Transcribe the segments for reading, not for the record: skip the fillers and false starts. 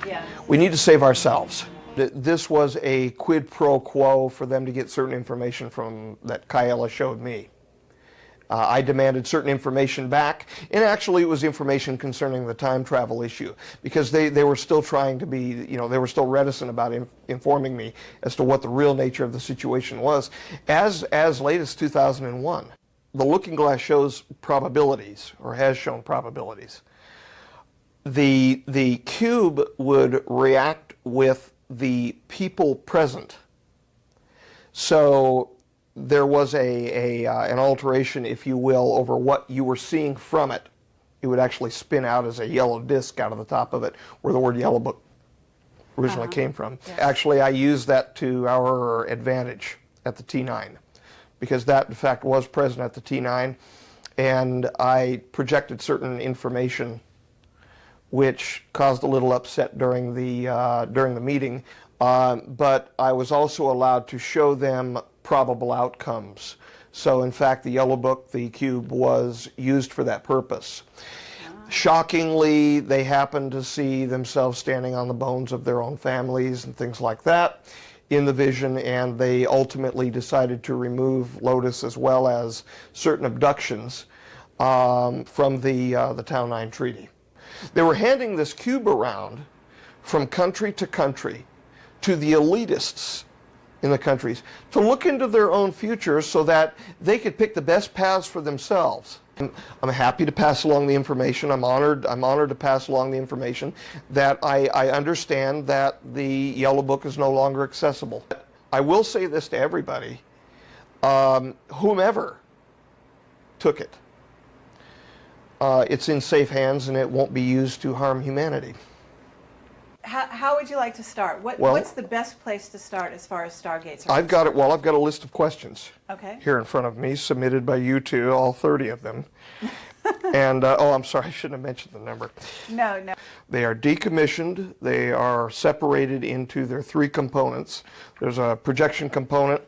Yeah. We need to save ourselves. This was a quid pro quo for them to get certain information from that Kaela showed me. I demanded certain information back, and actually it was information concerning the time travel issue, because they were still trying to be, they were still reticent about informing me as to what the real nature of the situation was, as late as 2001. The looking glass shows probabilities, or has shown probabilities. The cube would react with the people present. So there was an alteration, if you will, over what you were seeing from it. It would actually spin out as a yellow disc out of the top of it, where the word Yellow Book originally came from. Yeah. Actually, I used that to our advantage at the T9, because that, in fact, was present at the T9, and I projected certain information which caused a little upset during the meeting, but I was also allowed to show them probable outcomes. So in fact, the Yellow Book, the cube, was used for that purpose. Shockingly, they happened to see themselves standing on the bones of their own families and things like that in the vision, and they ultimately decided to remove Lotus as well as certain abductions from the Tau 9 Treaty. They were handing this cube around from country to country to the elitists in the countries to look into their own futures so that they could pick the best paths for themselves. I'm happy to pass along the information. I'm honored to pass along the information that I understand that the Yellow Book is no longer accessible. I will say this to everybody, whomever took it, it's in safe hands and it won't be used to harm humanity. How would you like to start? What's the best place to start as far as Stargates are I've got it. Well, I've got a list of questions here in front of me, submitted by you two, all 30 of them. And, oh, I'm sorry, I shouldn't have mentioned the number. No. They are decommissioned. They are separated into their three components. There's a projection component,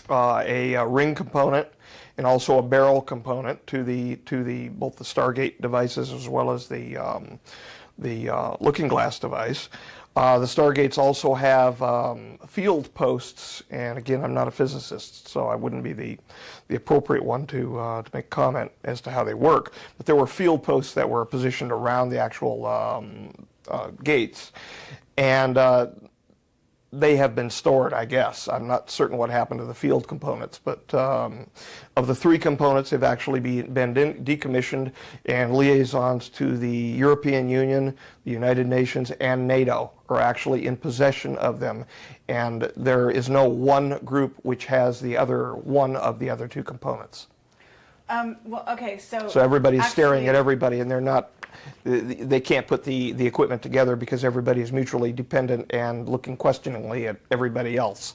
a ring component, and also a barrel component to both the Stargate devices as well as the looking glass device. The Stargates also have field posts, and again, I'm not a physicist, so I wouldn't be the appropriate one to make comment as to how they work. But there were field posts that were positioned around the actual gates, and they have been stored, I guess. I'm not certain what happened to the field components, but of the three components, they've actually been decommissioned, and liaisons to the European Union, the United Nations, and NATO are actually in possession of them, and there is no one group which has the other one of the other two components. Well, okay, so everybody's staring at everybody, and they're not. They can't put the equipment together because everybody is mutually dependent and looking questioningly at everybody else.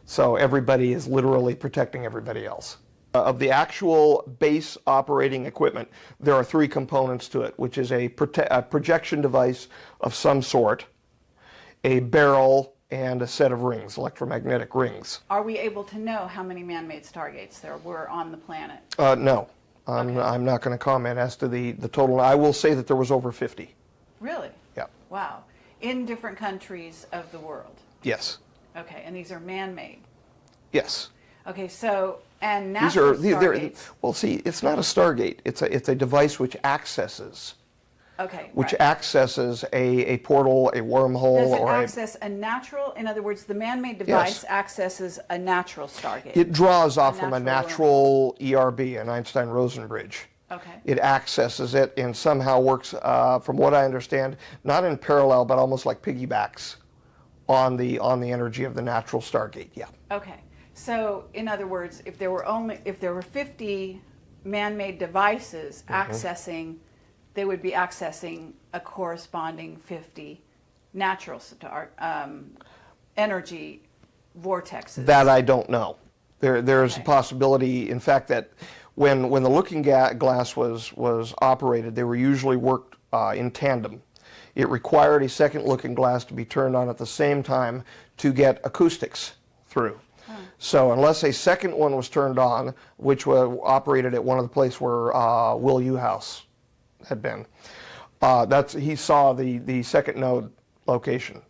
So everybody is literally protecting everybody else. Of the actual base operating equipment, there are three components to it, which is a projection device of some sort, a barrel, and a set of rings, electromagnetic rings. Are we able to know how many man-made Stargates there were on the planet? No. I'm not going to comment as to the total. I will say that there was over 50. Really? Yeah. Wow. In different countries of the world? Yes. Okay, and these are man-made? Yes. Okay, so, and natural Stargates? Well, see, it's not a Stargate. It's a device which accesses. Okay, which accesses a portal, a wormhole, does it access a natural, in other words, the man-made device accesses a natural Stargate? It draws off from a natural ERB, an Einstein-Rosen bridge. Okay. It accesses it and somehow works, from what I understand, not in parallel, but almost like piggybacks on the energy of the natural Stargate. Yeah. Okay. So, in other words, if there were 50 man-made devices accessing, they would be accessing a corresponding 50 natural energy vortexes. That I don't know. There's a possibility, in fact, that when the looking glass was operated, they were usually worked in tandem. It required a second looking glass to be turned on at the same time to get acoustics through. So unless a second one was turned on, which was operated at one of the places where Will U House had been, He saw the second node location,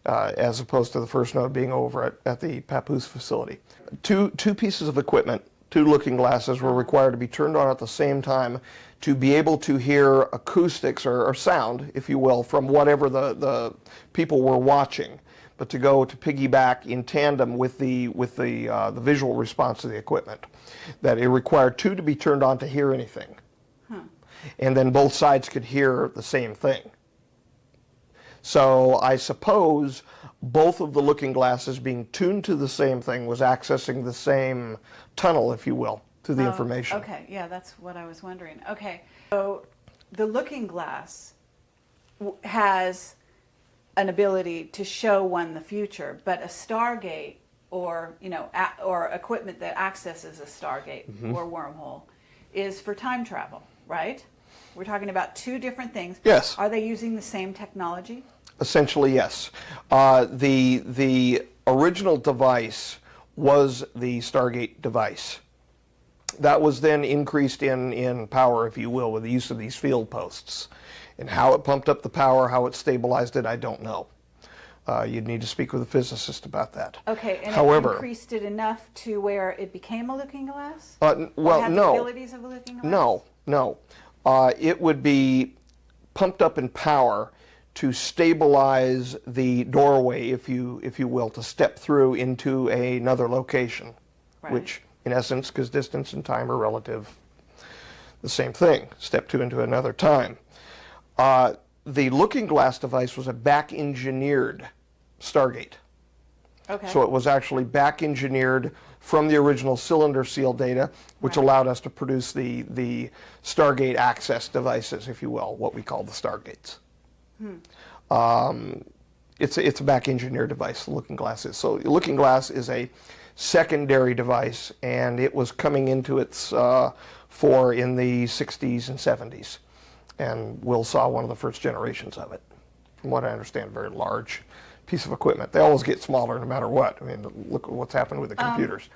as opposed to the first node being over at the Papoose facility. Two pieces of equipment, two looking glasses, were required to be turned on at the same time to be able to hear acoustics or sound, if you will, from whatever the people were watching, but to piggyback in tandem with the visual response to the equipment. That it required two to be turned on to hear anything. And then both sides could hear the same thing. So I suppose both of the looking glasses being tuned to the same thing was accessing the same tunnel, if you will, to the information. Okay, yeah, that's what I was wondering. Okay, so the looking glass has an ability to show one the future, but a Stargate or or equipment that accesses a Stargate or wormhole is for time travel, right? We're talking about two different things. Yes. Are they using the same technology? Essentially, yes. The original device was the Stargate device. That was then increased in power, if you will, with the use of these field posts. And how it pumped up the power, how it stabilized it, I don't know. You'd need to speak with a physicist about that. Okay, and however, it increased it enough to where it became a looking glass? Well, or had no. the abilities of a looking glass? No. It would be pumped up in power to stabilize the doorway, if you will, to step through into another location, right. Which, in essence, because distance and time are relative, the same thing. Step two into another time. The looking glass device was a back-engineered Stargate. Okay. So it was actually back-engineered from the original cylinder seal data, which right. allowed us to produce the Stargate access devices, if you will, what we call the Stargates. It's a back-engineered device, the looking glass is. So the looking glass is a secondary device, and it was coming into its fore in the 60s and 70s. And Will saw one of the first generations of it. From what I understand, very large piece of equipment. They always get smaller no matter what. I mean, look at what's happened with the computers.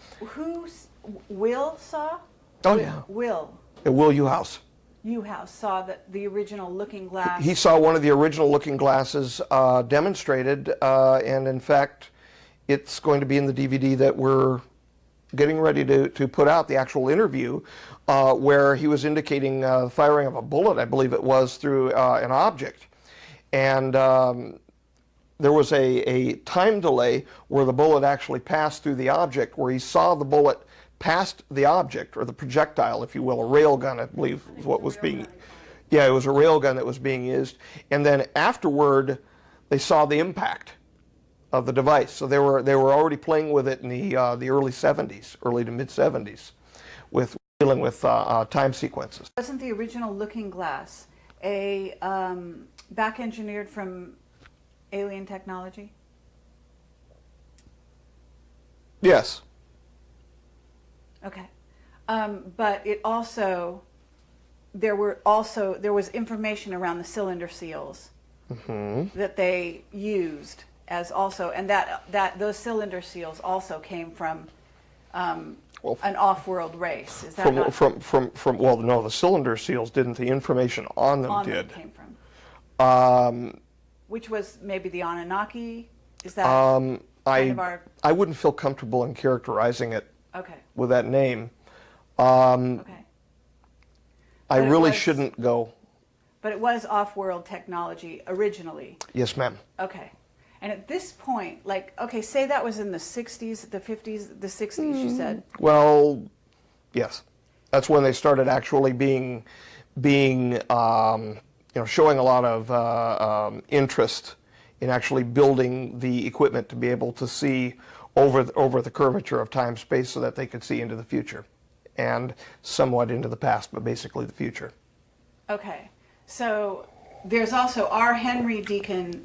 Will saw? Oh, yeah. Will Uhouse. Uhouse saw the original looking glass. He saw one of the original looking glasses demonstrated, and in fact, it's going to be in the DVD that we're getting ready to put out, the actual interview, where he was indicating firing of a bullet, I believe it was, through an object. And there was a time delay where the bullet actually passed through the object, where he saw the bullet past the object, or the projectile, if you will, a rail gun, I believe is what was being, yeah, it was a rail gun that was being used. And then afterward, they saw the impact of the device. So they were already playing with it in the early 70s, early to mid 70s, with dealing with time sequences. Wasn't the original looking glass a back engineered from alien technology? Yes. Okay, but it also there was information around the cylinder seals that they used as also, and that those cylinder seals also came from an off-world race. Is that from well, no, the cylinder seals didn't. The information on them did. Came from. Which was maybe the Anunnaki. Is that kind of our? I wouldn't feel comfortable in characterizing it. Okay. With that name. Okay. I really shouldn't go. But it was off-world technology originally. Yes, ma'am. Okay. And at this point, like, okay, say that was in the 60s, the 50s, the 60s, you said. Well, yes. That's when they started actually being showing a lot of interest in actually building the equipment to be able to see over the curvature of time-space so that they could see into the future and somewhat into the past, but basically the future. Okay. So there's also our Henry Deacon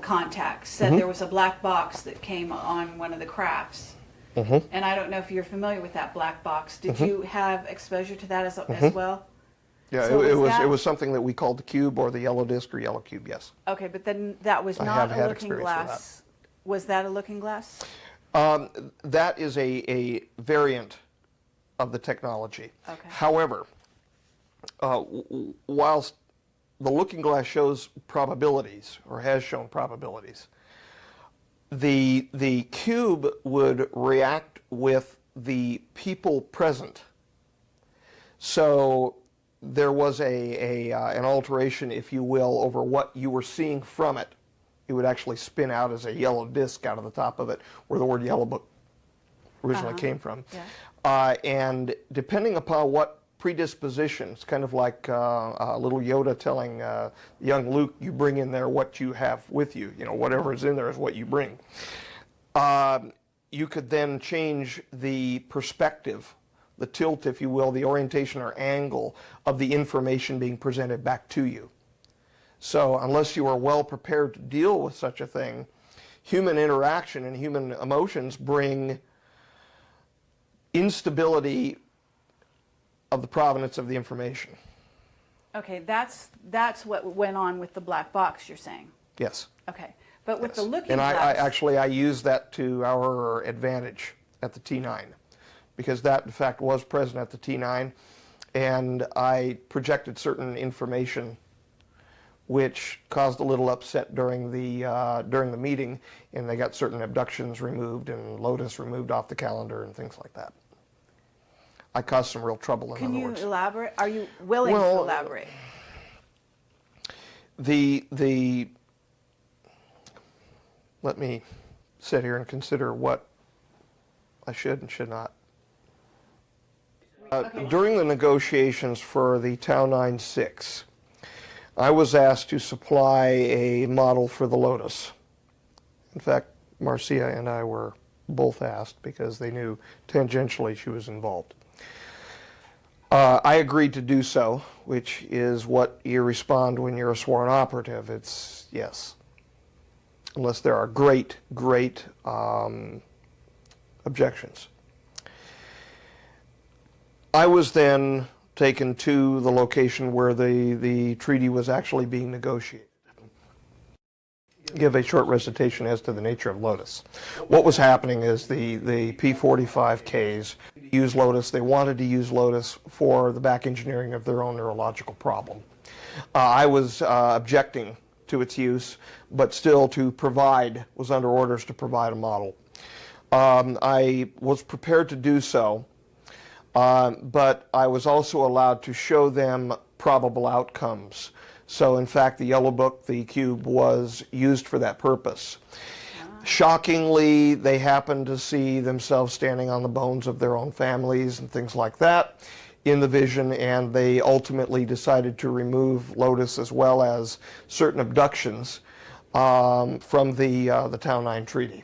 contact said there was a black box that came on one of the crafts. And I don't know if you're familiar with that black box. Did you have exposure to that as well? Yeah, so it was something that we called the cube or the yellow disc or yellow cube, yes. Okay, but then that was not a looking glass. Was that a looking glass? That is a variant of the technology. Okay. However, whilst the looking glass shows probabilities, or has shown probabilities. The cube would react with the people present. So there was an alteration, if you will, over what you were seeing from it. It would actually spin out as a yellow disc out of the top of it, where the word yellow book originally came from. Yeah. And depending upon what predisposition, it's kind of like little Yoda telling young Luke, you bring in there what you have with you. You know, whatever is in there is what you bring. You could then change the perspective, the tilt, if you will, the orientation or angle of the information being presented back to you. So unless you are well prepared to deal with such a thing, human interaction and human emotions bring instability of the provenance of the information. Okay, that's what went on with the black box, you're saying? Yes. Okay, but with the looking and glass... I used that to our advantage at the T9, because that in fact was present at the T9, and I projected certain information which caused a little upset during the meeting, and they got certain abductions removed and Lotus removed off the calendar and things like that. I caused some real trouble, in other words. Can you elaborate? Are you willing to elaborate? Let me sit here and consider what I should and should not. During the negotiations for the Tau 9-6, I was asked to supply a model for the Lotus. In fact, Marcia and I were both asked because they knew tangentially she was involved. I agreed to do so, which is what you respond when you're a sworn operative. It's yes. Unless there are great objections. I was then taken to the location where the treaty was actually being negotiated. Give a short recitation as to the nature of Lotus. What was happening is the P-45Ks used Lotus. They wanted to use Lotus for the back engineering of their own neurological problem. I was objecting to its use, but still was under orders to provide a model. I was prepared to do so, but I was also allowed to show them probable outcomes. So in fact, the Yellow Book, the cube, was used for that purpose. Shockingly, they happened to see themselves standing on the bones of their own families and things like that in the vision, and they ultimately decided to remove Lotus as well as certain abductions from the Tau 9 Treaty.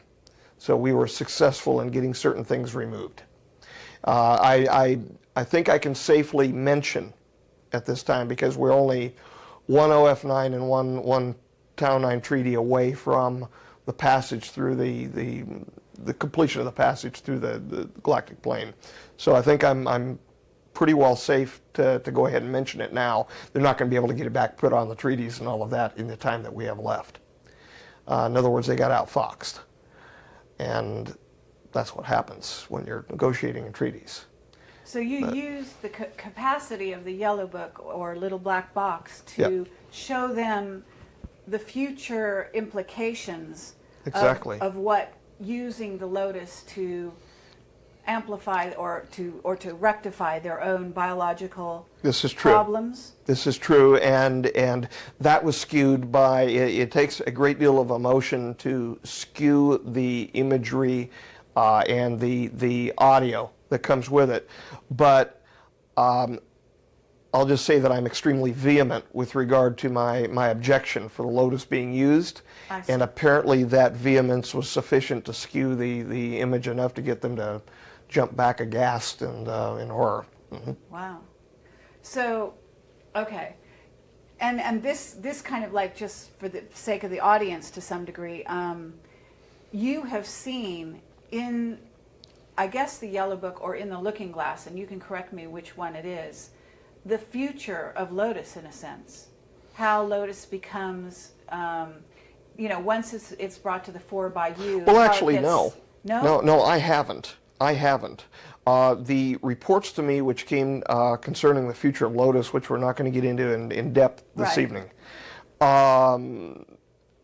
So we were successful in getting certain things removed. I think I can safely mention at this time, because we're only one OF9 and one Tau 9 Treaty away from the passage through the completion of the passage through the galactic plane. So I think I'm pretty well safe to go ahead and mention it now. They're not going to be able to get it back, put on the treaties and all of that in the time that we have left. In other words, they got outfoxed. And that's what happens when you're negotiating in treaties. So you use the capacity of the Yellow Book or Little Black Box to show them the future implications of what using the Lotus to amplify or to rectify their own biological problems. This is true, and that was skewed by, it takes a great deal of emotion to skew the imagery and the audio that comes with it. But I'll just say that I'm extremely vehement with regard to my objection for the Lotus being used, and apparently that vehemence was sufficient to skew the image enough to get them to jump back aghast and in horror. Mm-hmm. Wow. So, okay. And this kind of, like, just for the sake of the audience to some degree, you have seen in, I guess, the Yellow Book or in the Looking Glass, and you can correct me which one it is, the future of Lotus, in a sense. How Lotus becomes, once it's brought to the fore by you. Well, actually, no. No? No, I haven't. I haven't. The reports to me which came concerning the future of Lotus, which we're not going to get into in depth this Right. evening,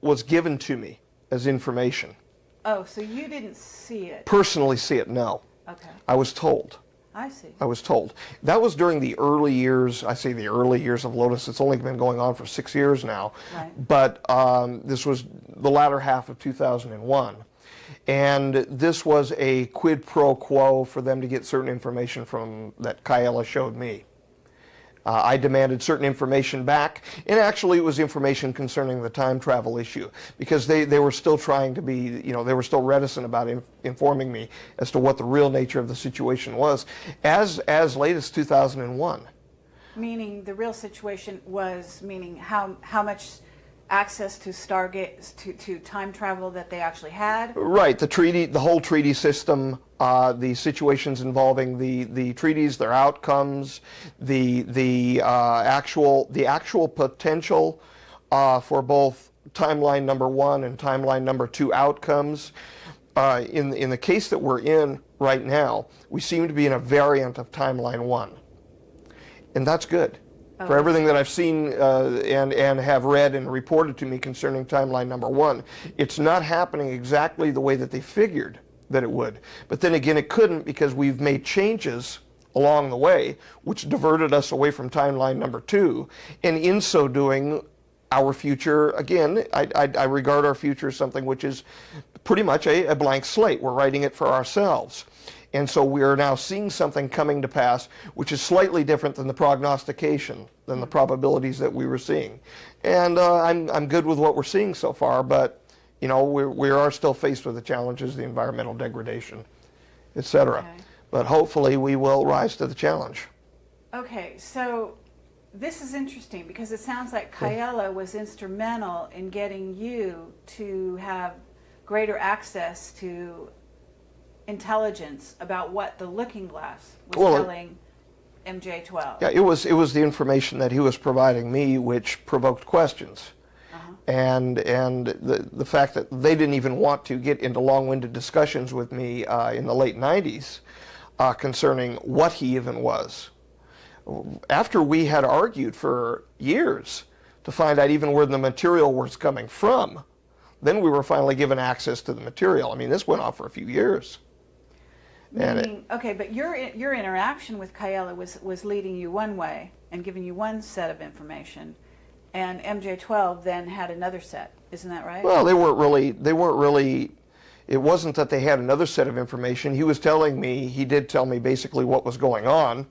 was given to me as information. Oh, so you didn't see it? Personally see it, no. Okay, I was told. I see. I was told. That was during the early years, I say the early years of Lotus. It's only been going on for 6 years now. Right. But this was the latter half of 2001. And this was a quid pro quo for them to get certain information from that Kaela showed me. I demanded certain information back, and actually it was information concerning the time travel issue, because they were still trying to be, you know, they were still reticent about informing me as to what the real nature of the situation was, as late as 2001. Meaning the real situation was, meaning how much access to Stargates, to time travel that they actually had? Right, the treaty, the whole treaty system, the situations involving the treaties, their outcomes, the actual potential for both timeline number 1 and timeline number 2 outcomes. In the case that we're in right now, we seem to be in a variant of timeline 1, and that's good. For everything that I've seen and have read and reported to me concerning timeline number 1, it's not happening exactly the way that they figured that it would. But then again, it couldn't, because we've made changes along the way, which diverted us away from timeline number 2. And in so doing, our future, again, I regard our future as something which is pretty much a blank slate. We're writing it for ourselves. And so we are now seeing something coming to pass which is slightly different than the prognostication, than the probabilities that we were seeing. And I'm good with what we're seeing so far, but you know, we are still faced with the challenges, the environmental degradation, etc. Okay. But hopefully we will rise to the challenge. Okay, so this is interesting because it sounds like Kaela was instrumental in getting you to have greater access to intelligence about what the Looking Glass was telling MJ12. Yeah, it was the information that he was providing me which provoked questions. And the fact that they didn't even want to get into long-winded discussions with me in the late 90s concerning what he even was. After we had argued for years to find out even where the material was coming from, then we were finally given access to the material. I mean, this went on for a few years. Meaning, okay, but your interaction with Kaela was leading you one way and giving you one set of information, and MJ12 then had another set. Isn't that right? Well, they weren't really, it wasn't that they had another set of information. He was telling me, he did tell me basically what was going on.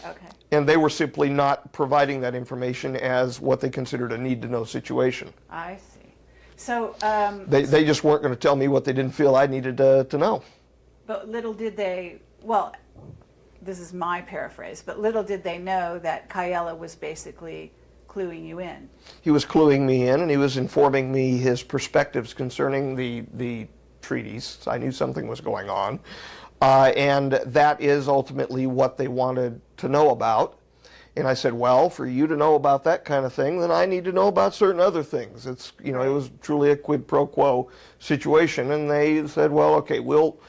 Okay. And they were simply not providing that information as what they considered a need-to-know situation. I see. So they just weren't going to tell me what they didn't feel I needed to know. But little did they, well, this is my paraphrase, but little did they know that Kaela was basically cluing you in. He was cluing me in, and he was informing me his perspectives concerning the treaties. I knew something was going on. And that is ultimately what they wanted to know about. And I said, well, for you to know about that kind of thing, then I need to know about certain other things. It's, you know, it was truly a quid pro quo situation. And they said, well, okay, we'll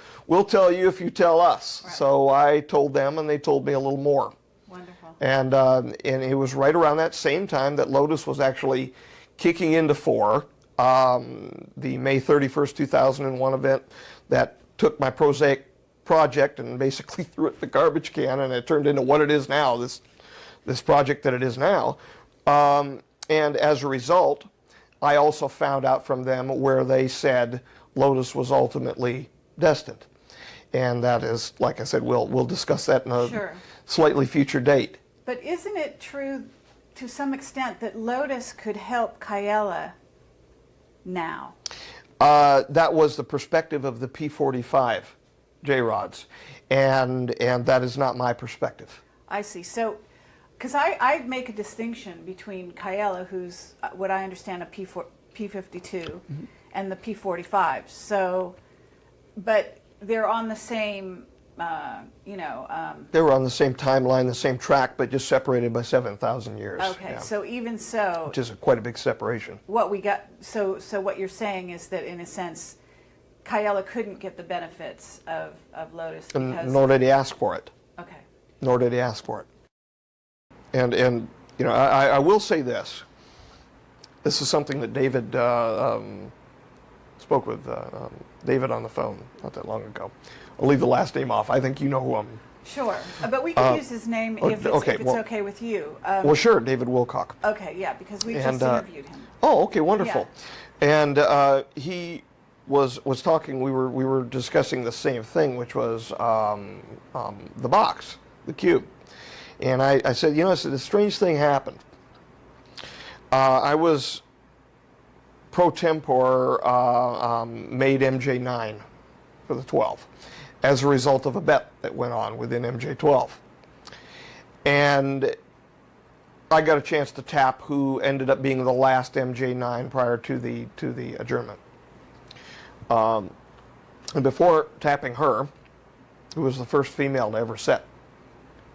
tell you if you tell us. Right. So I told them, and they told me a little more. Wonderful. And it was right around that same time that Lotus was actually kicking into fore. The May 31st, 2001 event that took my prosaic project and basically threw it in the garbage can, and it turned into what it is now, this project that it is now. And as a result, I also found out from them where they said Lotus was ultimately destined. And that is, like I said, we'll discuss that in a slightly future date. But isn't it true to some extent that Lotus could help Kaela now? That was the perspective of the P45 J-rods, and that is not my perspective. I see. So, because I make a distinction between Kaela, who's what I understand a P52, and the P45. So, but they're on the same, they were on the same timeline, the same track, but just separated by 7,000 years. Okay, yeah. so even so, which is quite a big separation. What we got, so what you're saying is that in a sense, Kayela couldn't get the benefits of Lotus because... Nor did he ask for it. Okay. Nor did he ask for it. And you know, I will say this. This is something that David spoke with David on the phone not that long ago. I'll leave the last name off. I think you know who I'm... Sure, but we can use his name if it's okay with you. Well, sure, David Wilcock. Okay, yeah, because we just interviewed him. Oh, okay, wonderful. Yeah. And he was talking. We were discussing the same thing, which was the box, the cube. And I said, you know, I said, a strange thing happened. I was pro tempore made MJ9 for the 12 as a result of a bet that went on within MJ12. And I got a chance to tap who ended up being the last MJ9 prior to the adjournment. And before tapping her, who was the first female to ever set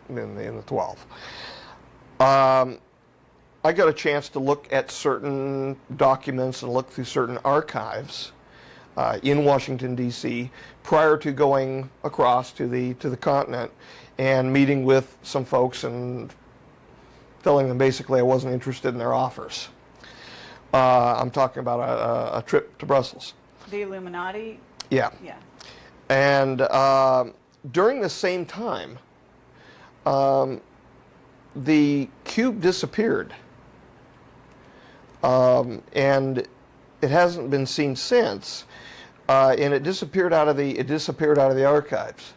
in the 12, I got a chance to look at certain documents and look through certain archives in Washington, D.C. prior to going across to the continent and meeting with some folks and telling them basically I wasn't interested in their offers. I'm talking about a trip to Brussels. The Illuminati? Yeah. Yeah. And during the same time, the cube disappeared. And it hasn't been seen since. And it disappeared out of the archives.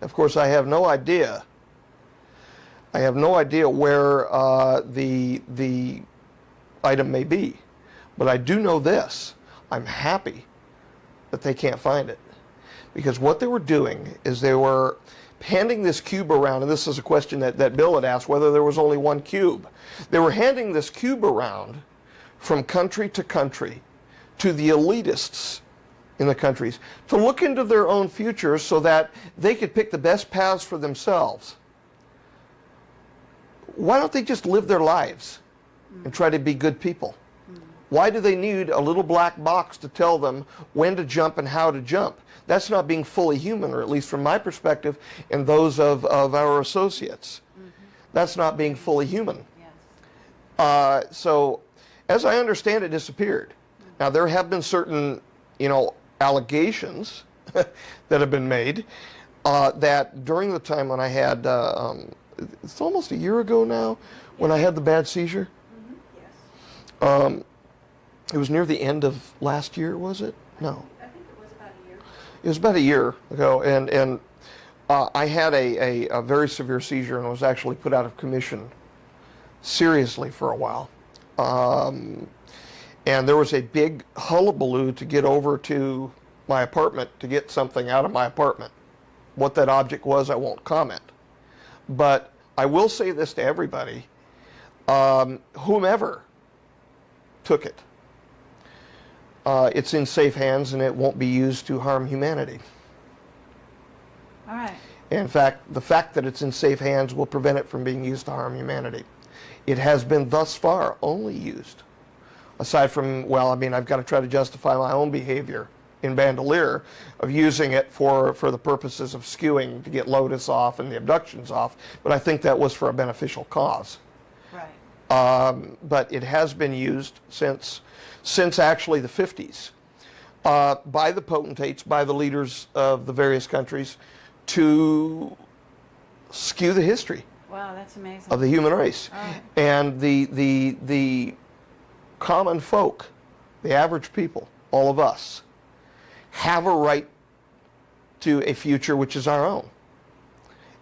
Of course, I have no idea. I have no idea where the item may be, but I do know this: I'm happy that they can't find it, because what they were doing is they were handing this cube around, and this is a question that Bill had asked, whether there was only one cube. They were handing this cube around from country to country to the elitists in the countries to look into their own futures so that they could pick the best paths for themselves. Why don't they just live their lives and try to be good people? Why do they need a little black box to tell them when to jump and how to jump? That's not being fully human, or at least from my perspective and those of our associates. That's not being fully human. Yes. So, as I understand it, disappeared. Now, there have been certain, allegations that have been made that during the time when I had, it's almost a year ago now, when I had the bad seizure. Yes. It was near the end of last year, was it? No. I think it was about a year. It was about a year ago, and I had a very severe seizure and was actually put out of commission seriously for a while. And there was a big hullabaloo to get over to my apartment to get something out of my apartment. What that object was, I won't comment. But I will say this to everybody, whomever took it, it's in safe hands and it won't be used to harm humanity. All right. In fact, the fact that it's in safe hands will prevent it from being used to harm humanity. It has been thus far only used, aside from, well, I mean, I've got to try to justify my own behavior in Bandolier of using it for the purposes of skewing to get Lotus off and the abductions off, but I think that was for a beneficial cause. Right. But it has been used since actually the 50s by the potentates, by the leaders of the various countries to skew the history. Wow, that's amazing. Of the human race. All right. And the common folk, the average people, all of us, have a right to a future which is our own,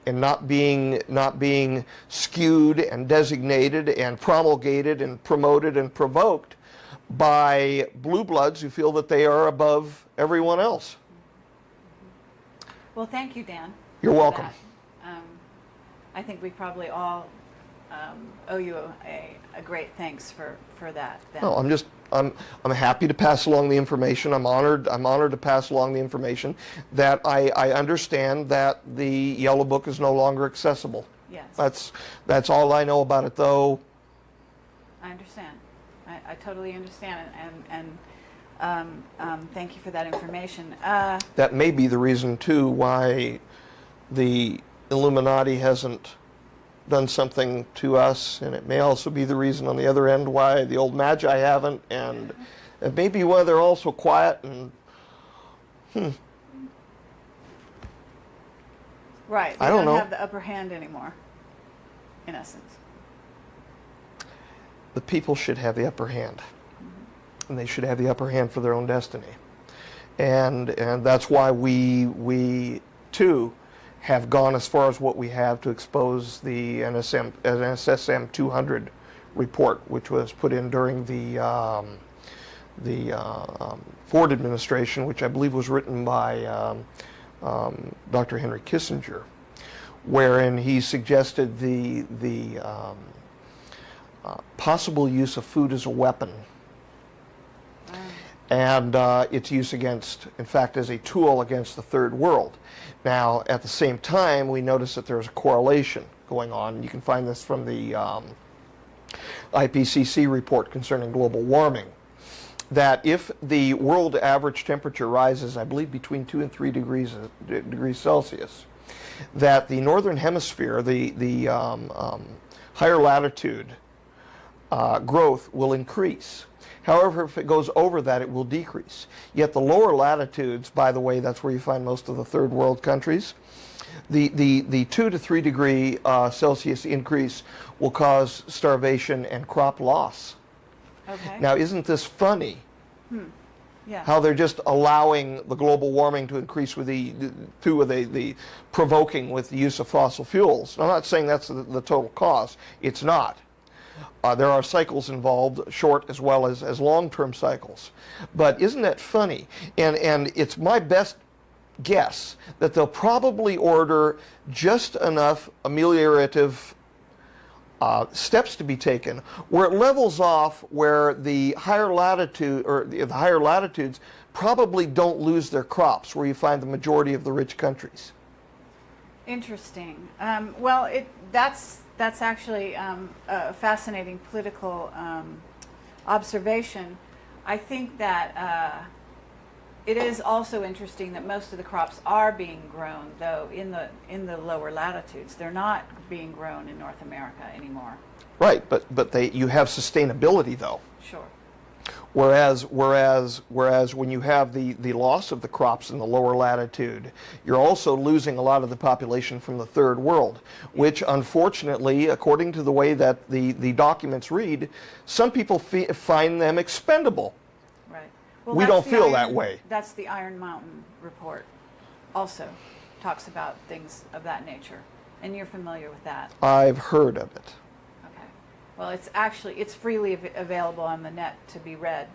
and not being skewed and designated and promulgated and promoted and provoked by blue bloods who feel that they are above everyone else. Well, thank you, Dan. You're welcome. I think we probably all owe you a great thanks for that. Dan. No, I'm happy to pass along the information. I'm honored to pass along the information that I understand that the Yellow Book is no longer accessible. Yes. That's all I know about it, though. I understand. I totally understand, and Thank you for that information. That may be the reason, too, why the Illuminati hasn't done something to us, and it may also be the reason on the other end why the old Magi haven't, and it may be why they're all so quiet and, Right. They I don't know. have the upper hand anymore, in essence. The people should have the upper hand, and they should have the upper hand for their own destiny. And that's why we too have gone as far as what we have to expose the NSSM 200 report, which was put in during the Ford administration, which I believe was written by Dr. Henry Kissinger, wherein he suggested the possible use of food as a weapon, and its use against, in fact, as a tool against the third world. Now, at the same time, we notice that there's a correlation going on. You can find this from the IPCC report concerning global warming, that if the world average temperature rises, I believe, between 2 and 3 degrees Celsius, that the northern hemisphere, the higher latitude growth will increase. However, if it goes over that, it will decrease. Yet the lower latitudes, by the way, that's where you find most of the third world countries, the 2 to 3 degree Celsius increase will cause starvation and crop loss. Okay. Now, isn't this funny? Yeah. How they're just allowing the global warming to increase with the provoking with the use of fossil fuels. I'm not saying that's the total cause. It's not. There are cycles involved, short as well as long-term cycles. But isn't that funny? And it's my best guess that they'll probably order just enough ameliorative steps to be taken where it levels off, where the higher latitude or the higher latitudes probably don't lose their crops, where you find the majority of the rich countries. Interesting. Well, that's actually a fascinating political observation. I think that it is also interesting that most of the crops are being grown, though, in the lower latitudes. They're not being grown in North America anymore. Right, but you have sustainability, though. Sure. Whereas when you have the loss of the crops in the lower latitude, you're also losing a lot of the population from the third world, which unfortunately, according to the way that the documents read, some people find them expendable. Right. Well, We don't feel that way. That's the Iron Mountain report also talks about things of that nature. And you're familiar with that. I've heard of it. Okay. Well, it's freely available on the net to be read.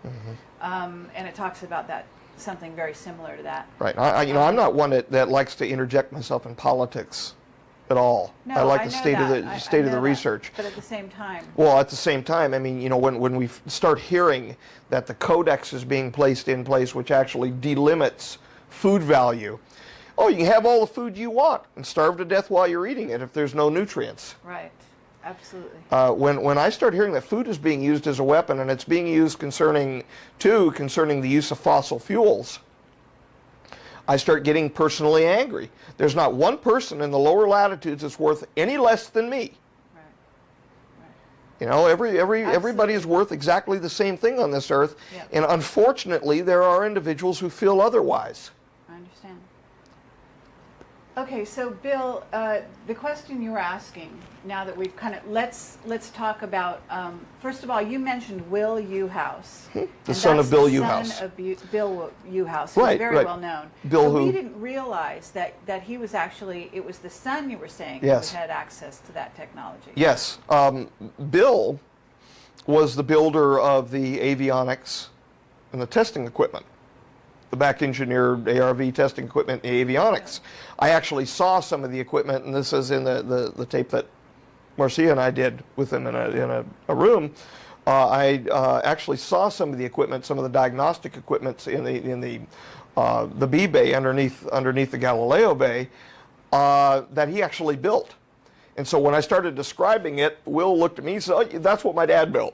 And it talks about that, something very similar to that. Right. I'm not one that likes to interject myself in politics at all. No, I like I the know state of that. the I state of know the that. research. But at the same time. Well, at the same time, I mean, when we start hearing that the codex is being placed in place, which actually delimits food value, oh, you can have all the food you want and starve to death while you're eating it if there's no nutrients. Right. Absolutely. When I start hearing that food is being used as a weapon, and it's being used concerning the use of fossil fuels, I start getting personally angry. There's not one person in the lower latitudes that's worth any less than me. Right. You know, everybody is worth exactly the same thing on this earth, Yep. and unfortunately, there are individuals who feel otherwise. I understand. Okay, so Bill, the question you were asking, now that we've kind of, let's talk about, first of all, you mentioned Will Uhouse. The son of Bill Uhouse. The son of Bill Uhouse, who's Right, very right. well known. Bill so who? we didn't realize that he was actually, it was the son you were saying Yes. who had access to that technology. Yes. Bill was the builder of the avionics and the testing equipment, the back engineered ARV testing equipment, the avionics. I actually saw some of the equipment, and this is in the tape that Marcia and I did with him in a room. I actually saw some of the equipment, some of the diagnostic equipment in the B bay underneath the Galileo bay that he actually built. And so when I started describing it, Will looked at me and said, "Oh, that's what my dad built."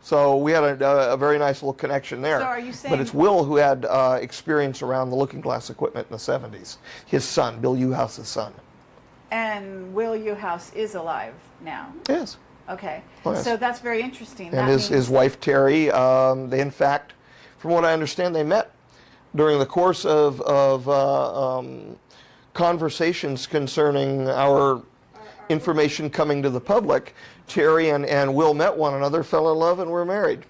So we had a very nice little connection there. So are you But saying- it's Will who had experience around the looking glass equipment in the 70s. His son, Bill Uhouse's son. And Will Uhouse is alive now. Yes. Okay. Oh, yes. So that's very interesting. And That his means- wife, Terry, they in fact, from what I understand, they met during the course of conversations concerning our information coming to the public. Terry and Will met one another, fell in love, and were married.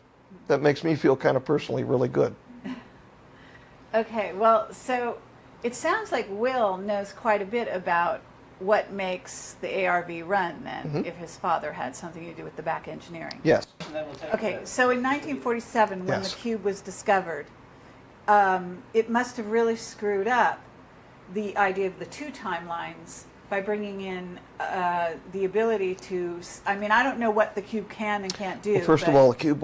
That makes me feel kind of personally really good. Okay, well, so it sounds like Will knows quite a bit about what makes the ARV run then, if his father had something to do with the back engineering. Yes. Okay, so in 1947, when Yes. the cube was discovered, it must have really screwed up the idea of the two timelines by bringing in the ability to, I mean, I don't know what the cube can and can't do. Well, first of but- all, the cube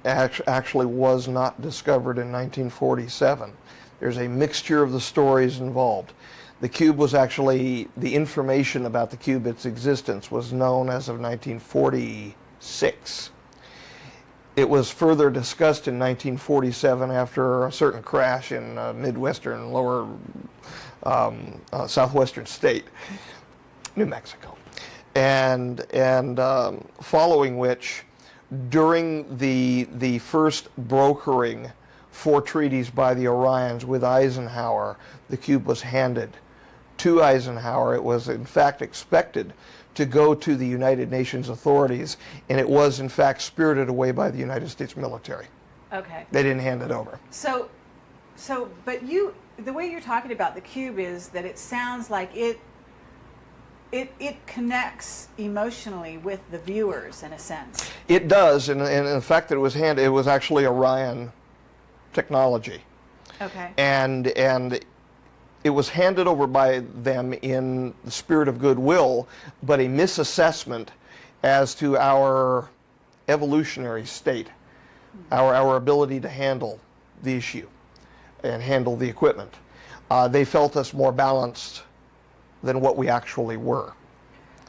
actually was not discovered in 1947. There's a mixture of the stories involved. The cube was actually, the information about the cube, its existence, was known as of 1946. It was further discussed in 1947 after a certain crash in midwestern, lower southwestern state, New Mexico, and following which, during the first brokering for treaties by the Orions with Eisenhower, the cube was handed to Eisenhower. It was in fact expected to go to the United Nations authorities, and it was in fact spirited away by the United States military. Okay. They didn't hand it over. So, but the way you're talking about the cube is that it sounds like it connects emotionally with the viewers in a sense. It does, and the fact that it was handed, it was actually Orion technology. Okay. And it was handed over by them in the spirit of goodwill, but a misassessment as to our evolutionary state, our ability to handle the issue and handle the equipment. They felt us more balanced than what we actually were.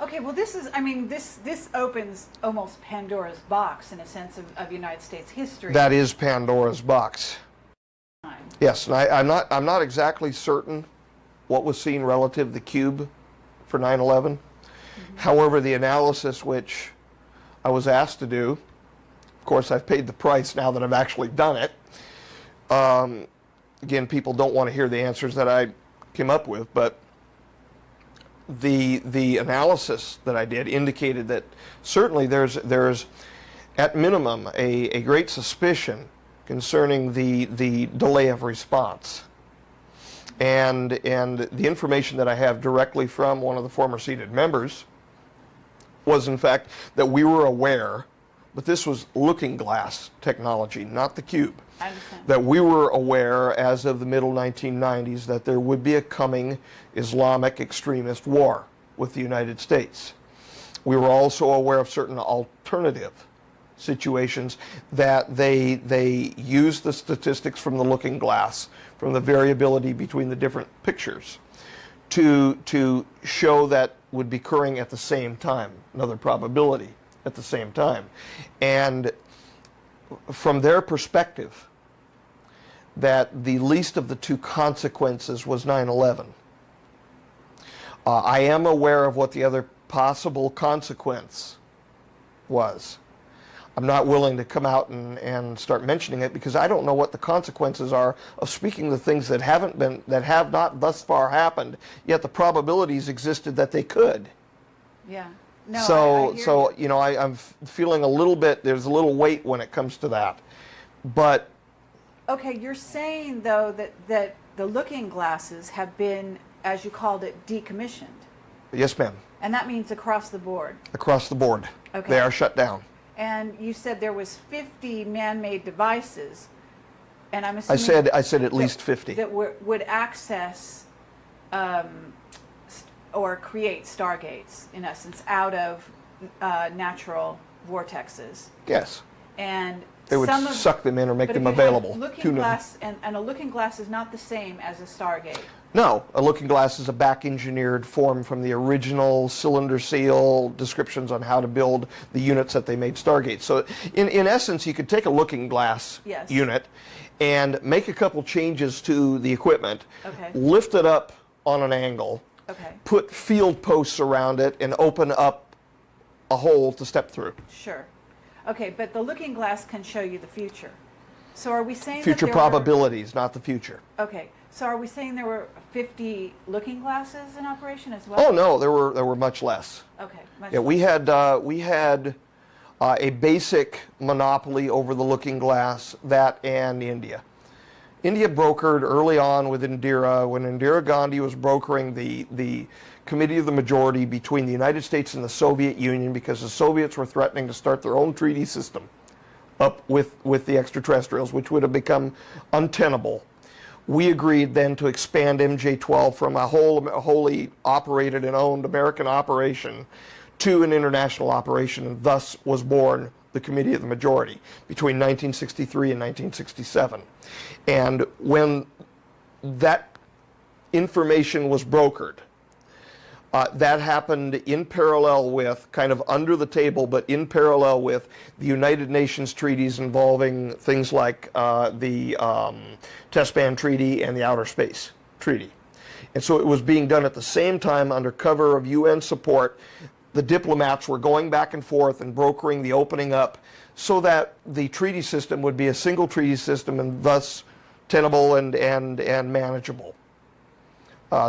Okay, well this is, I mean, this opens almost Pandora's box in a sense of United States history. That is Pandora's box. Yes, and I'm not exactly certain what was seen relative to the cube for 9/11. However, the analysis which I was asked to do, of course I've paid the price now that I've actually done it. Again, people don't want to hear the answers that I came up with, but the analysis that I did indicated that certainly there's at minimum a great suspicion concerning the delay of response. And the information that I have directly from one of the former seated members was in fact that we were aware, but this was looking glass technology, not the cube, I understand. that we were aware as of the middle 1990s that there would be a coming Islamic extremist war with the United States. We were also aware of certain alternative situations that they used the statistics from the looking glass, from the variability between the different pictures, to show that would be occurring at the same time, another probability at the same time. And from their perspective, that the least of the two consequences was 9/11. I am aware of what the other possible consequence was. I'm not willing to come out and start mentioning it because I don't know what the consequences are of speaking the things that have not thus far happened, yet the probabilities existed that they could. Yeah. No, I So hear you. you know, I'm feeling a little bit, there's a little weight when it comes to that. But Okay, you're saying though that the looking glasses have been, as you called it, decommissioned. yes, ma'am, And that means across the board. across the board, Okay. they are shut down. And you said there was 50 man-made devices, and I'm assuming I said at least 50. that would access or create stargates, in essence, out of natural vortexes. Yes. And They would some of, suck them in or make but them if you have available to looking them. glass, and a looking glass is not the same as a Stargate. No, a looking glass is a back-engineered form from the original cylinder seal descriptions on how to build the units that they made Stargates. So in essence, you could take a looking glass Yes. unit and make a couple changes to the equipment, Okay. lift it up on an angle, Okay. put field posts around it, and open up a hole to step through. Sure. Okay, but the looking glass can show you the future. So are we saying Future that probabilities, not the future. Okay, so are we saying there were 50 looking glasses in operation as well? Oh no, there were much less. Okay, much Yeah, we had a basic monopoly over the looking glass, that and India. India brokered early on with Indira, when Indira Gandhi was brokering the Committee of the Majority between the United States and the Soviet Union, because the Soviets were threatening to start their own treaty system up with the extraterrestrials, which would have become untenable. We agreed then to expand MJ-12 from a wholly operated and owned American operation to an international operation, and thus was born the Committee of the Majority between 1963 and 1967. And when that information was brokered, that happened in parallel with, kind of under the table, but in parallel with the United Nations treaties involving things like the Test Ban Treaty and the Outer Space Treaty. And so it was being done at the same time under cover of UN support. The diplomats were going back and forth and brokering the opening up so that the treaty system would be a single treaty system and thus tenable and manageable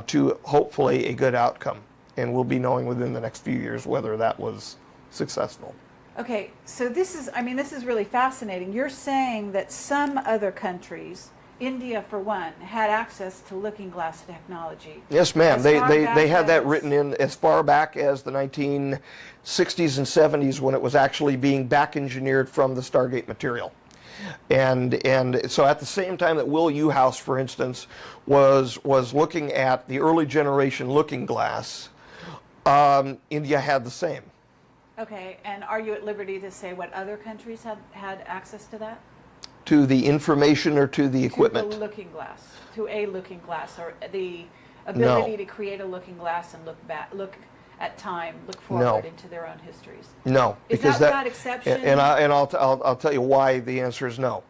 to hopefully a good outcome. And we'll be knowing within the next few years whether that was successful. Okay, so this is really fascinating. You're saying that some other countries, India for one, had access to looking glass technology. Yes, ma'am. As They far they had back that as- written in as far back as the 1960s and 70s, when it was actually being back engineered from the Stargate material. And so at the same time that Will Uhouse, for instance, was looking at the early generation looking glass, India had the same. Okay, and are you at liberty to say what other countries had access to that? To the information or to the equipment? To the looking glass, to a looking glass, or the ability No. to create a looking glass and look at time, look forward into their own histories. No, Is because that without exception? And I'll tell you why the answer is no.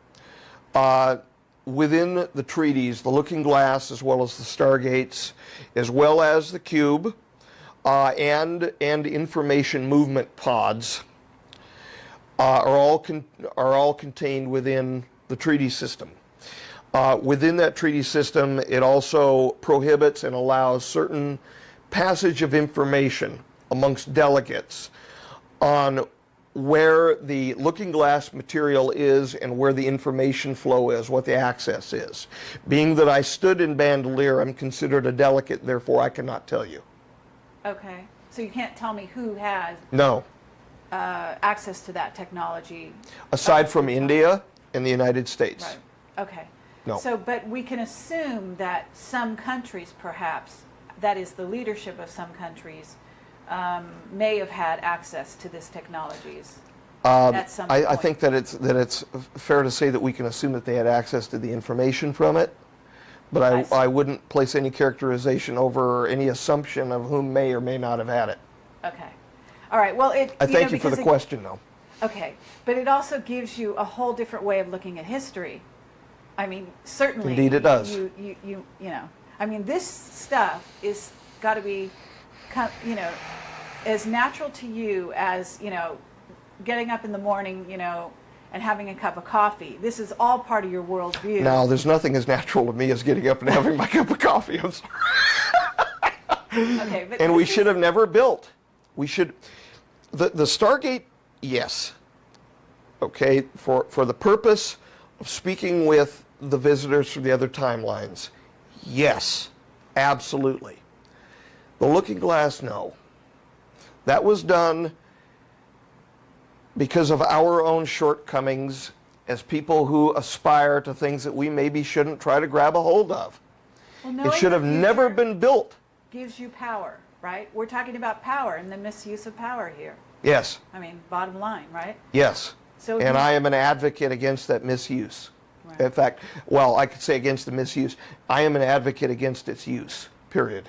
Within the treaties, the looking glass, as well as the Stargates, as well as the cube, and information movement pods, are all contained within the treaty system. Within that treaty system, it also prohibits and allows certain passage of information amongst delegates on where the looking glass material is and where the information flow is, what the access is. Being that I stood in Bandolier, I'm considered a delegate, therefore I cannot tell you. Okay, so you can't tell me who has No. access to that technology. Aside from India and the United States. Right. Okay. No. So, but we can assume that some countries, perhaps, that is the leadership of some countries, may have had access to this technologies at some point. I think that it's fair to say that we can assume that they had access to the information from it, but I wouldn't place any characterization over any assumption of whom may or may not have had it. Okay. All right. Well, I thank you for the question, though. Okay, but it also gives you a whole different way of looking at history. I mean, certainly. Indeed it does. You know, I mean, this stuff is got to be, you know, as natural to you as, you know, getting up in the morning, you know, and having a cup of coffee. This is all part of your worldview. Now, there's nothing as natural to me as getting up and having my cup of coffee. I'm sorry. Okay, but And we should have never built. We should, the Stargate, yes. Okay, for the purpose of speaking with the visitors from the other timelines, yes, absolutely. The looking glass, no. That was done because of our own shortcomings as people who aspire to things that we maybe shouldn't try to grab a hold of. Well, It should have never been built. Gives you power, right? We're talking about power and the misuse of power here. Yes, I mean, bottom line, right? yes. So And I am an advocate against that misuse. Right. In fact, well, I could say against the misuse. I am an advocate against its use, period.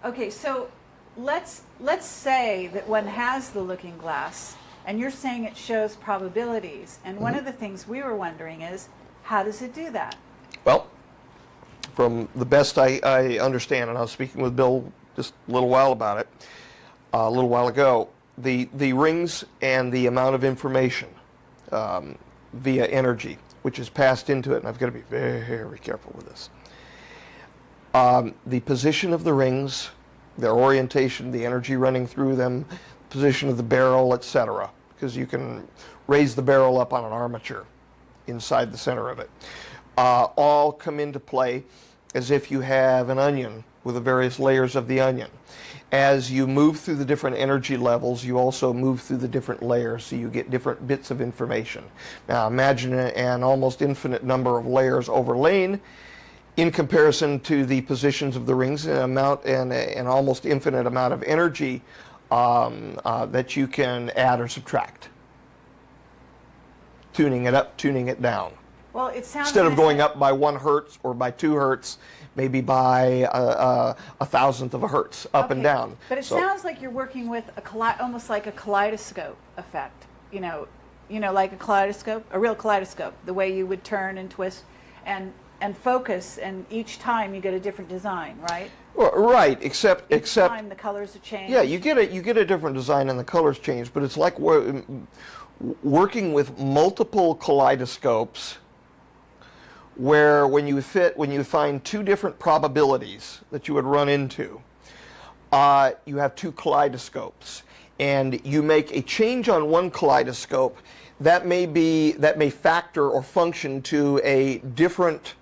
Okay, so let's say that one has the looking glass, and you're saying it shows probabilities. And one of the things we were wondering is, how does it do that? Well, from the best I understand, and I was speaking with Bill just a little while about it, a little while ago, the rings and the amount of information via energy, which is passed into it, and I've got to be very, very careful with this. The position of the rings, their orientation, the energy running through them, position of the barrel, etc., because you can raise the barrel up on an armature inside the center of it, all come into play as if you have an onion with the various layers of the onion. As you move through the different energy levels, you also move through the different layers, so you get different bits of information. Now imagine an almost infinite number of layers overlain in comparison to the positions of the rings, and an almost infinite amount of energy that you can add or subtract. Tuning it up, tuning it down. Well, it sounds Instead of going up by 1 hertz or by 2 hertz, maybe by a thousandth of a hertz, up and down. But it sounds like you're working with almost like a kaleidoscope effect. You know, like a kaleidoscope, a real kaleidoscope. The way you would turn and twist and focus, and each time you get a different design, right? Well, right, except Each time the colors are changed. yeah, you get a different design and the colors change, but it's like working with multiple kaleidoscopes, where when you find 2 different probabilities that you would run into, you have 2 kaleidoscopes, and you make a change on one kaleidoscope that may factor or function to a different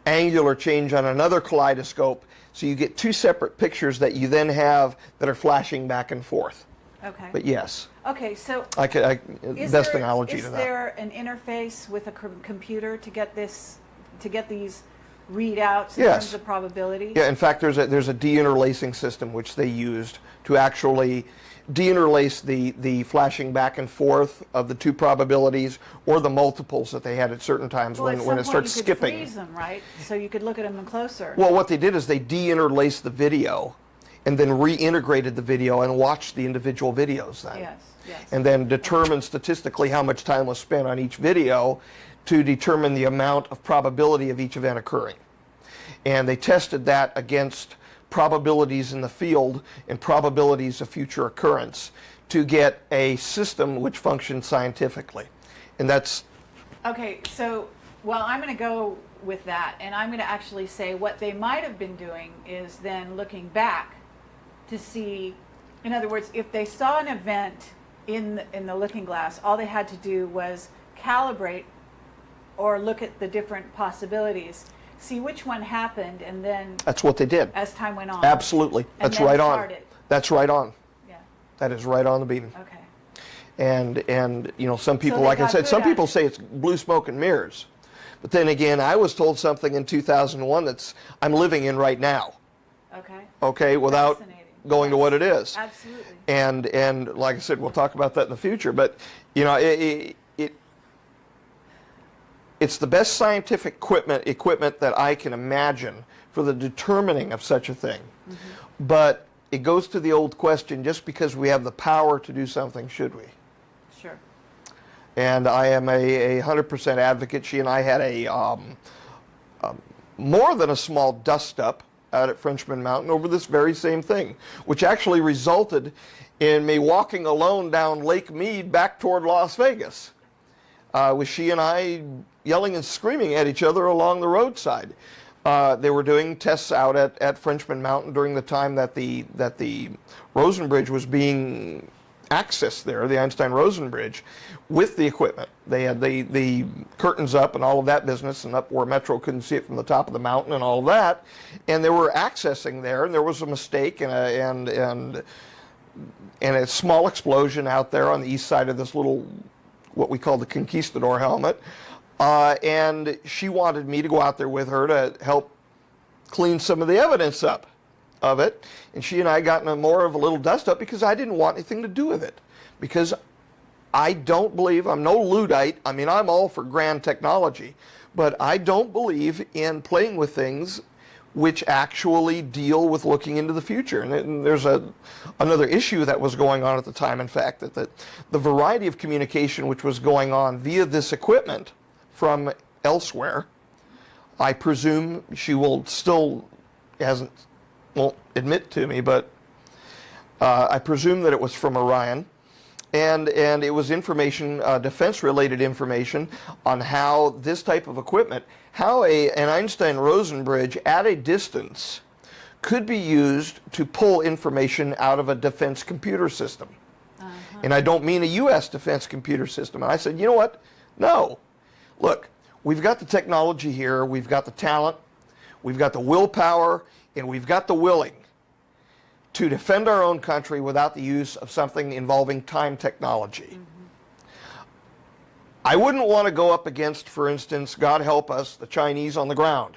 angular change on another kaleidoscope, so you get 2 separate pictures that you then have that are flashing back and forth. Okay. But yes. Okay, so Best analogy to that. Is there an interface with a computer to get these readouts in terms of probability? Yeah, in fact, there's a deinterlacing system which they used to actually deinterlace the flashing back and forth of the 2 probabilities, or the multiples that they had at certain times when it starts skipping. You could freeze them, right? So you could look at them closer. Well, what they did is they deinterlaced the video, and then reintegrated the video and watched the individual videos then. Yes, yes. And then determined statistically how much time was spent on each video to determine the amount of probability of each event occurring. And they tested that against probabilities in the field and probabilities of future occurrence to get a system which functioned scientifically. And that's... Okay, so, well, I'm going to go with that, and I'm going to actually say what they might have been doing is then looking back to see, in other words, if they saw an event in the looking glass, all they had to do was calibrate or look at the different possibilities, see which one happened, and then... That's what they did. As time went on. Absolutely. That's right on. That's right on. Yeah. That is right on the beam. Okay. And you know, some people, So like I got said, good some at people it. say it's blue smoke and mirrors. But then again, I was told something in 2001 I'm living in right now. Okay. Okay, without Fascinating. going to what it is. Absolutely. And like I said, we'll talk about that in the future. But you know, it's the best scientific equipment that I can imagine for the determining of such a thing. Mm-hmm. But it goes to the old question: just because we have the power to do something, should we? Sure. And I am a 100% advocate. She and I had a more than a small dust-up out at Frenchman Mountain over this very same thing, which actually resulted in me walking alone down Lake Mead back toward Las Vegas, with she and I yelling and screaming at each other along the roadside. They were doing tests out at Frenchman Mountain during the time that the Rosen Bridge was being accessed there, the Einstein-Rosen Bridge, with the equipment. They had the curtains up and all of that business, and up where Metro couldn't see it from the top of the mountain and all of that, and they were accessing there, and there was a mistake and a small explosion out there on the east side of this little, what we call the Conquistador helmet, and she wanted me to go out there with her to help clean some of the evidence up of it, and she and I got in more of a little dust up because I didn't want anything to do with it, because I don't believe, I'm no Luddite, I mean, I'm all for grand technology, but I don't believe in playing with things which actually deal with looking into the future. And there's another issue that was going on at the time, in fact, that the variety of communication which was going on via this equipment from elsewhere, I presume she will still won't admit to me, but I presume that it was from Orion. And it was information, defense-related information on how this type of equipment, how an Einstein-Rosen bridge at a distance could be used to pull information out of a defense computer system. And I don't mean a U.S. defense computer system. And I said, you know what? No. Look, we've got the technology here, we've got the talent, we've got the willpower, and we've got the willing to defend our own country without the use of something involving time technology. I wouldn't want to go up against, for instance, God help us, the Chinese on the ground.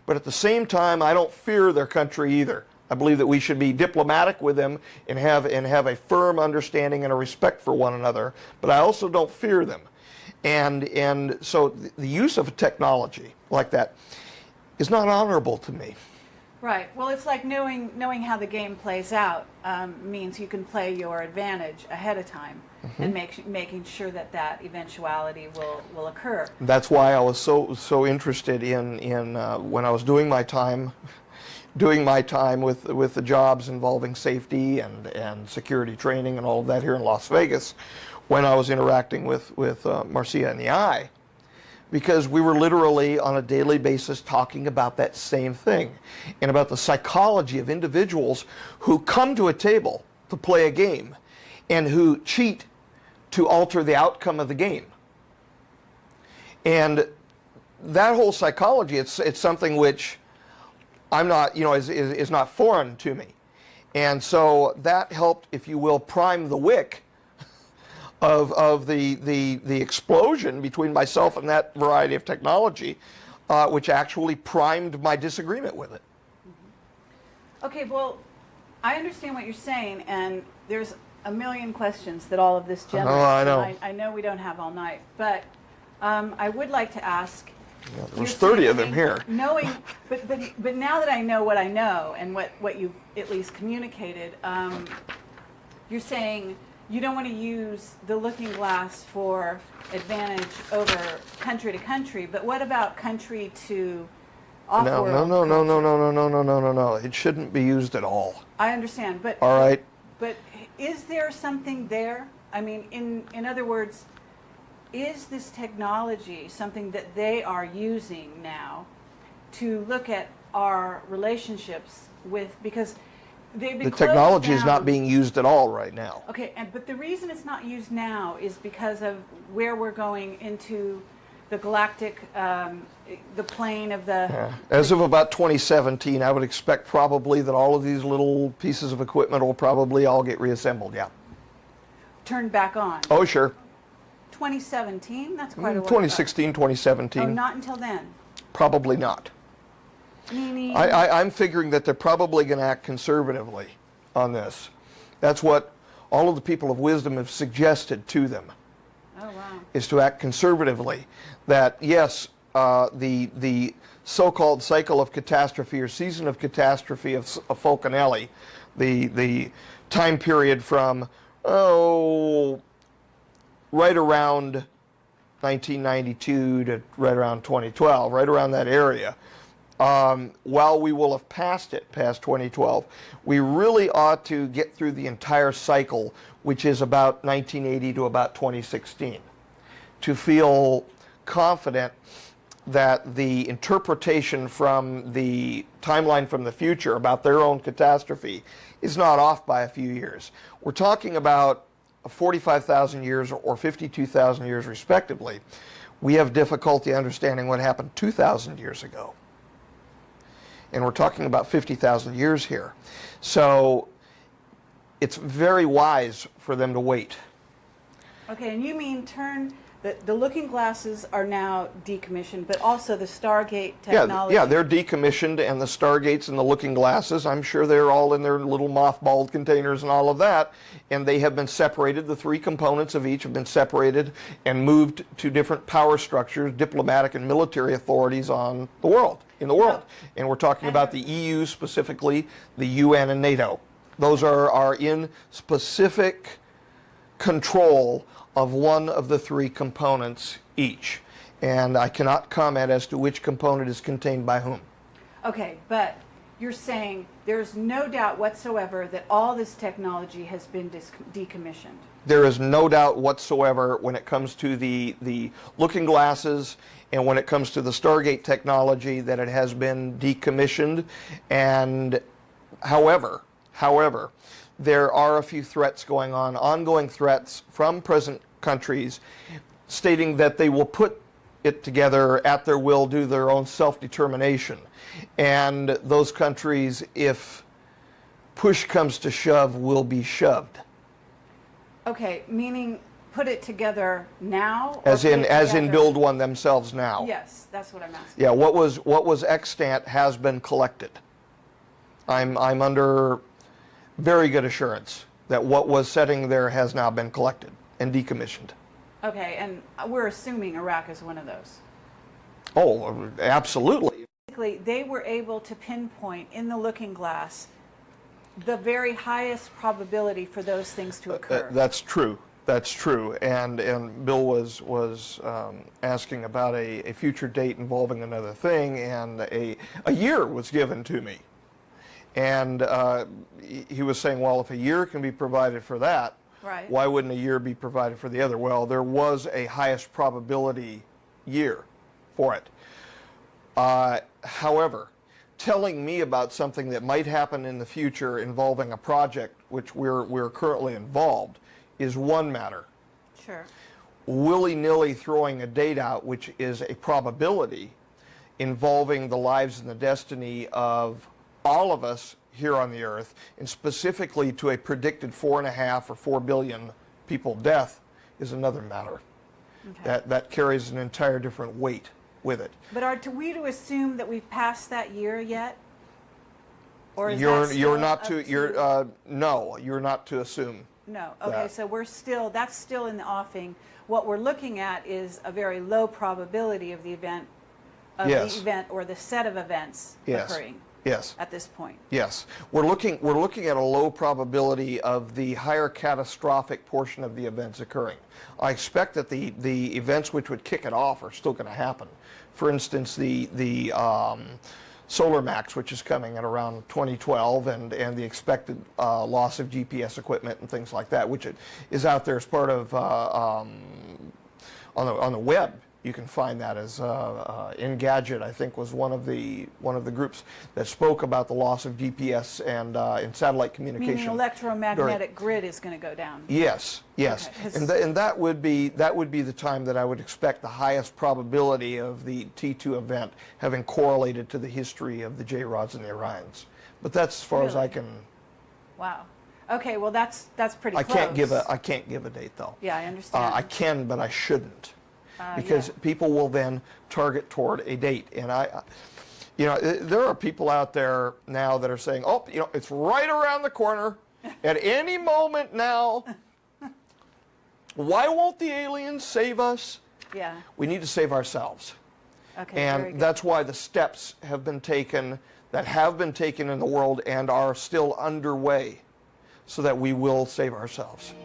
But at the same time, I don't fear their country either. I believe that we should be diplomatic with them and have a firm understanding and a respect for one another. But I also don't fear them. And so the use of a technology like that is not honorable to me. Right. Well, it's like knowing how the game plays out means you can play your advantage ahead of time and making sure that eventuality will occur. That's why I was so interested in when I was doing my time with the jobs involving safety and security training and all of that here in Las Vegas, when I was interacting with Marcia and the Eye. Because we were literally on a daily basis talking about that same thing and about the psychology of individuals who come to a table to play a game and who cheat to alter the outcome of the game. And that whole psychology, it's something which I'm not, is not foreign to me. And so that helped, if you will, prime the wick of the explosion between myself and that variety of technology, which actually primed my disagreement with it. Okay, well, I understand what you're saying, and there's a million questions that all of this generates. Oh, I know. I know we don't have all night, but I would like to ask. Yeah, there's 30 of them here. Knowing, but now that I know what I know and what you've at least communicated, you're saying you don't want to use the looking glass for advantage over country to country, but what about country to off-world? No. It shouldn't be used at all. I understand, but all right. But is there something there? I mean, in other words, is this technology something that they are using now to look at our relationships with, because they've been the technology closed is not down. being used at all right now. Okay, but the reason it's not used now is because of where we're going into the galactic, the plane of the... Yeah. As of about 2017, I would expect probably that all of these little pieces of equipment will probably all get reassembled, yeah. Turned back on. Oh, sure. 2017? That's quite a while. 2016, 2017. Oh, not until then? Probably not. Meaning... I'm figuring that they're probably going to act conservatively on this. That's what all of the people of wisdom have suggested to them. Oh, wow. Is to act conservatively. That, yes, the so-called cycle of catastrophe or season of catastrophe of Falconelli, the time period from, right around 1992 to right around 2012, right around that area, while we will have passed 2012, we really ought to get through the entire cycle, which is about 1980 to about 2016, to feel confident that the interpretation from the timeline from the future about their own catastrophe is not off by a few years. We're talking about 45,000 years or 52,000 years respectively. We have difficulty understanding what happened 2,000 years ago. And we're talking about 50,000 years here. So it's very wise for them to wait. Okay, and you mean the looking glasses are now decommissioned, but also the Stargate technology. Yeah, they're decommissioned, and the Stargates and the looking glasses, I'm sure they're all in their little mothballed containers and all of that, and they have been separated. The three components of each have been separated and moved to different power structures, diplomatic and military authorities in the world. And we're talking about the EU specifically, the UN and NATO. Those are in specific control of one of the three components each. And I cannot comment as to which component is contained by whom. Okay, but you're saying there's no doubt whatsoever that all this technology has been decommissioned. There is no doubt whatsoever when it comes to the looking glasses and when it comes to the Stargate technology that it has been decommissioned. And however, there are a few threats going on, ongoing threats from present countries stating that they will put it together at their will, do their own self-determination. And those countries, if push comes to shove, will be shoved. Okay, meaning put it together now? As in build one themselves now. Yes, that's what I'm asking. Yeah, what was extant has been collected. I'm under very good assurance that what was sitting there has now been collected and decommissioned. Okay, and we're assuming Iraq is one of those. Oh, absolutely. Basically, they were able to pinpoint in the looking glass the very highest probability for those things to occur. That's true. That's true. And Bill was asking about a future date involving another thing, and a year was given to me. And he was saying, well, if a year can be provided for that, right, why wouldn't a year be provided for the other? Well, there was a highest probability year for it. However, telling me about something that might happen in the future involving a project which we're currently involved is one matter. Sure. Willy-nilly throwing a date out, which is a probability involving the lives and the destiny of all of us here on the earth, and specifically to a predicted 4.5 or 4 billion people death, is another matter. Okay. That carries an entire different weight with it. But are we to assume that we've passed that year yet? Or is you're that not no, you're not to assume. No. Okay, so that's still in the offing. What we're looking at is a very low probability of the event Yes. the event or the set of events Yes. occurring. Yes. At this point. Yes. We're looking at a low probability of the higher catastrophic portion of the events occurring. I expect that the events which would kick it off are still going to happen. For instance, the solar max, which is coming at around 2012, and the expected loss of GPS equipment and things like that, which is out there as part of on the web. You can find that as Engadget, I think, was one of the groups that spoke about the loss of GPS and satellite communication. Meaning electromagnetic grid is going to go down. Yes, yes, okay. And that would be the time that I would expect the highest probability of the T2 event having correlated to the history of the J-Rods and the Orions. But that's as far as I can. Wow. Okay, well that's pretty close. I can't give a date though. Yeah, I understand. I can, but I shouldn't. Because people will then target toward a date. And there are people out there now that are saying, oh, it's right around the corner at any moment now. Why won't the aliens save us? Yeah. We need to save ourselves. Okay, and that's why the steps have been taken in the world and are still underway so that we will save ourselves.